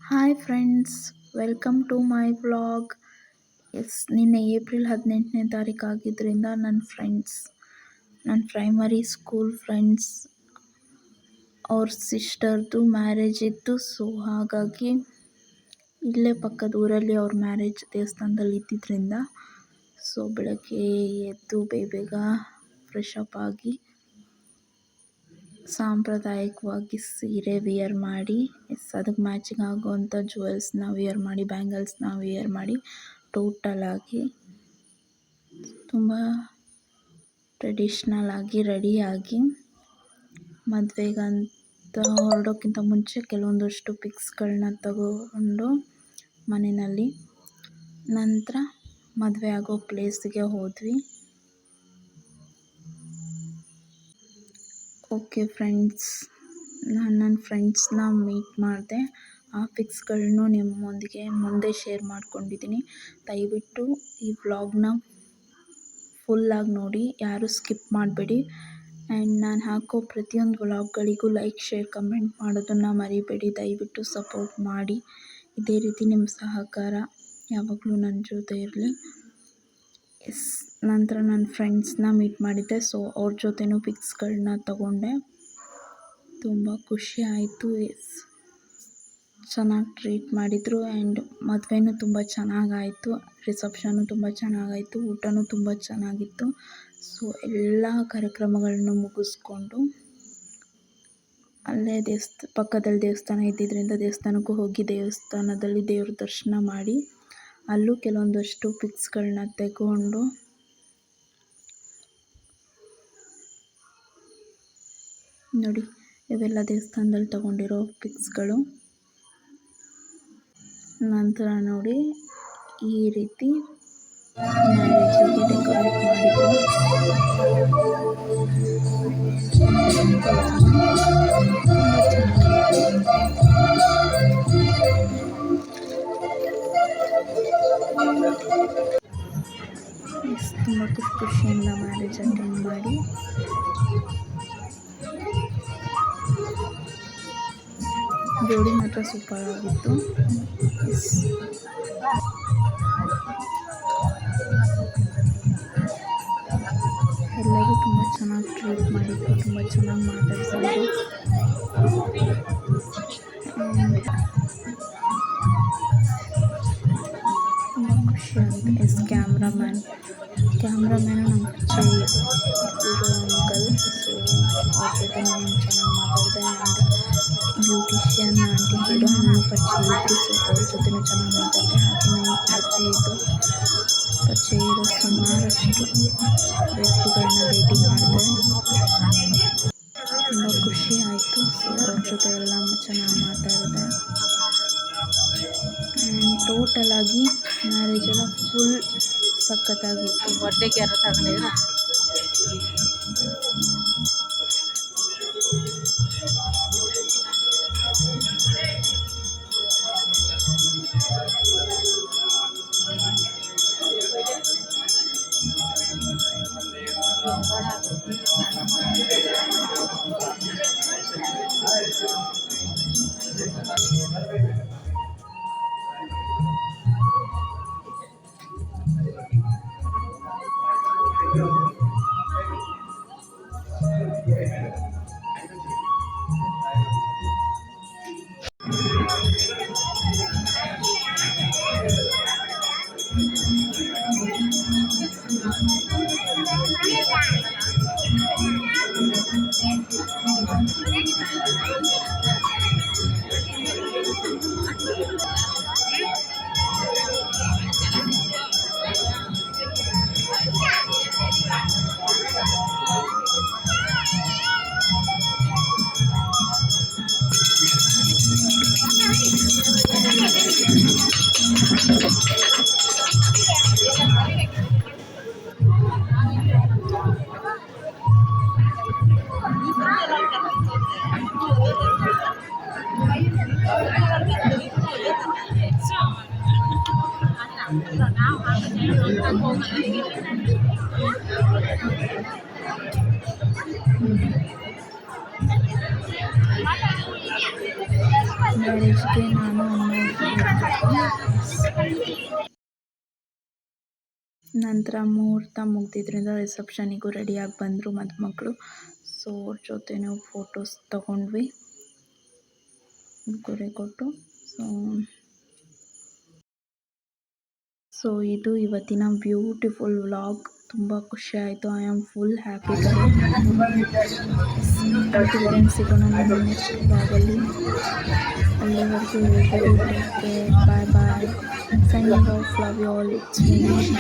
Hi friends, welcome to my vlog. ನಿನ್ನೆ April 18ನೇ ತಾರೀಕು ಆಗಿದ್ದರಿಂದ ನನ್ನ ಪ್ರೈಮರಿ ಸ್ಕೂಲ್ ಫ್ರೆಂಡ್ಸ್ ಅವ್ರ ಸಿಸ್ಟರ್ದು ಮ್ಯಾರೇಜ್ ಇತ್ತು. ಸೊ ಹಾಗಾಗಿ ಇಲ್ಲೇ ಪಕ್ಕದ ಊರಲ್ಲಿ ಅವ್ರ ಮ್ಯಾರೇಜ್ ದೇವಸ್ಥಾನದಲ್ಲಿ ಇದ್ದಿದ್ದರಿಂದ ಬೆಳಗ್ಗೆ ಎದ್ದು ಬೇಗ ಫ್ರೆಶ್ ಅಪ್ ಆಗಿ ಸಾಂಪ್ರದಾಯಿಕವಾಗಿ ಸೀರೆ ವಿಯರ್ ಮಾಡಿ, ಅದಕ್ಕೆ ಮ್ಯಾಚಿಂಗ್ ಆಗುವಂಥ ಜುವೆಲ್ಸ್ನ ವಿಯರ್ ಮಾಡಿ, ಬ್ಯಾಂಗಲ್ಸ್ನ ವಿಯರ್ ಮಾಡಿ, ಟೋಟಲ್ ಆಗಿ ತುಂಬ ಟ್ರೆಡಿಷ್ನಲ್ ಆಗಿ ರೆಡಿಯಾಗಿ ಮದುವೆಗಂತ ಹೊರಡೋಕ್ಕಿಂತ ಮುಂಚೆ ಕೆಲವೊಂದಷ್ಟು ಪಿಕ್ಸ್ಗಳನ್ನ ತಗೊಂಡು ಮನೆಯಲ್ಲಿ ನಂತರ ಮದುವೆ ಆಗೋ ಪ್ಲೇಸಿಗೆ ಹೋದ್ವಿ. ಓಕೆ ಫ್ರೆಂಡ್ಸ್, ನಾನು ನನ್ನ ಫ್ರೆಂಡ್ಸ್ನ ಮೀಟ್ ಮಾಡಿದೆ. ಆ ಪಿಕ್ಸ್ಗಳನ್ನು ನಿಮ್ಮೊಂದಿಗೆ ಮುಂದೆ ಶೇರ್ ಮಾಡ್ಕೊಂಡಿದ್ದೀನಿ. ದಯವಿಟ್ಟು ಈ ವ್ಲಾಗ್ನ ಫುಲ್ಲಾಗಿ ನೋಡಿ, ಯಾರೂ ಸ್ಕಿಪ್ ಮಾಡಬೇಡಿ. ಆ್ಯಂಡ್ ನಾನು ಹಾಕೋ ಪ್ರತಿಯೊಂದು ವ್ಲಾಗ್ಗಳಿಗೂ ಲೈಕ್, ಶೇರ್, ಕಮೆಂಟ್ ಮಾಡೋದನ್ನು ಮರಿಬೇಡಿ. ದಯವಿಟ್ಟು ಸಪೋರ್ಟ್ ಮಾಡಿ. ಇದೇ ರೀತಿ ನಿಮ್ಮ ಸಹಕಾರ ಯಾವಾಗಲೂ ನನ್ನ ಜೊತೆ ಇರಲಿ. ನಂತರ ನನ್ನ ಫ್ರೆಂಡ್ಸ್ನ ಮೀಟ್ ಮಾಡಿದ್ದೆ. ಅವ್ರ ಜೊತೆನೂ ಪಿಕ್ಸ್ಗಳನ್ನ ತಗೊಂಡೆ. ತುಂಬ ಖುಷಿ ಆಯಿತು. ಚೆನ್ನಾಗಿ ಟ್ರೀಟ್ ಮಾಡಿದರು. ಆ್ಯಂಡ್ ಮದುವೆನೂ ತುಂಬ ಚೆನ್ನಾಗಾಯಿತು. ರಿಸೆಪ್ಷನ್ನು ತುಂಬ ಚೆನ್ನಾಗಾಯಿತು. ಊಟನೂ ತುಂಬ ಚೆನ್ನಾಗಿತ್ತು. ಎಲ್ಲ ಕಾರ್ಯಕ್ರಮಗಳನ್ನು ಮುಗಿಸ್ಕೊಂಡು ಅಲ್ಲೇ ಪಕ್ಕದಲ್ಲಿ ದೇವಸ್ಥಾನ ಇದ್ದಿದ್ದರಿಂದ ದೇವಸ್ಥಾನಕ್ಕೂ ಹೋಗಿ ದೇವಸ್ಥಾನದಲ್ಲಿ ದೇವ್ರ ದರ್ಶನ ಮಾಡಿ ಅಲ್ಲೂ ಕೆಲವೊಂದಷ್ಟು ಪಿಕ್ಸ್ಗಳನ್ನ ತೆಗೊಂಡು ನೋಡಿ, ಇವೆಲ್ಲ ದೇವಸ್ಥಾನದಲ್ಲಿ ತಗೊಂಡಿರೋ ಪಿಕ್ಸ್ಗಳು. ನಂತರ ನೋಡಿ, ಈ ರೀತಿ ಮ್ಯಾರೇಜಿಗೆ ಡೆಕೋರೇಟ್ ಮಾಡಿದ್ರು. ತುಂಬ ಖುಷಿಯಿಂದ ಮ್ಯಾರೇಜ್ ಅಟೆಂಡ್ ಮಾಡಿ ಜೋಡಿ ಮಾತ್ರ ಸೂಪರ್ ಆಗಿತ್ತು. ಎಲ್ಲರೂ ತುಂಬ ಚೆನ್ನಾಗಿ ಟ್ರೀಟ್ ಮಾಡಿದ್ರು, ತುಂಬ ಚೆನ್ನಾಗಿ ಮಾತಾಡ್ಸಿದ್ರು. ತುಂಬ ಖುಷಿಯಾಗಿದೆ. ಕ್ಯಾಮ್ರಾಮ್ಯಾನು ನಮ್ಮ ಪರಿಚಯ ಇರೋ ಅಂಕಲ್. ಅವ್ರ ಜೊತೆ ನಾನು ಚೆನ್ನಾಗಿ ಮಾತಾಡಿದೆ. ಆ್ಯಂಡ್ ಬ್ಯೂಟಿಷಿಯನ್ ಆಂಟಿ ಕೂಡ ನನ್ನ ಪರಿಚಯ ಇತ್ತು. ಅವ್ರ ಜೊತೆನೂ ಚೆನ್ನಾಗಿ ಮಾತಾಡಿದೆ. ಹಾಗೆ ನನಗೆ ಪರಿಚಯ ಇರೋ ಸುಮಾರಷ್ಟು ವ್ಯಕ್ತಿಗಳನ್ನ ಭೇಟಿ ಮಾಡಿದೆ. ತುಂಬ ಖುಷಿ ಆಯಿತು. ಅವ್ರ ಜೊತೆ ಎಲ್ಲ ಚೆನ್ನಾಗಿ ಮಾತಾಡಿದೆ. ಆ್ಯಂಡ್ ಟೋಟಲ್ ಆಗಿ ಮ್ಯಾರೇಜ್ ಎಲ್ಲ ಫುಲ್ ಸಖತ್ತಾಗಿತ್ತು. ಬಡ್ಡೆಗೆ ಯಾರು ತಗೊಂಡಿದ್ದೀರಾ? ಮ್ಯಾರೇಜ್ ಬೆಳಗ್ಗೆ ನಾನು ಅಮ್ಮ ಹೊರಟಿದ್ವಿ. ನಂತರ ಮುಹೂರ್ತ ಮುಗ್ದಿದ್ರಿಂದ ರಿಸೆಪ್ಷನಿಗೂ ರೆಡಿಯಾಗಿ ಬಂದರು ಮದುಮಕ್ಕಳು. ಸೊ ಅವ್ರ ಜೊತೆನೂ ಫೋಟೋಸ್ ತಗೊಂಡ್ವಿ ಉಡುಗೊರೆ ಕೊಟ್ಟು. ಸೊ ಇದು ಇವತ್ತಿನ ಬ್ಯೂಟಿಫುಲ್ ವ್ಲಾಗ್. ತುಂಬ ಖುಷಿ ಆಯಿತು. I am full happy today. ಸಿಗೋಣ ನಮ್ಮ ನೆಕ್ಸ್ಟ್ ವ್ಲಾಗಲ್ಲಿ. ಅಲ್ಲಿವರೆಗೂ ಎಲ್ಲರೂ take care. Bye bye. Signing off. Love you all. It's Vinesh.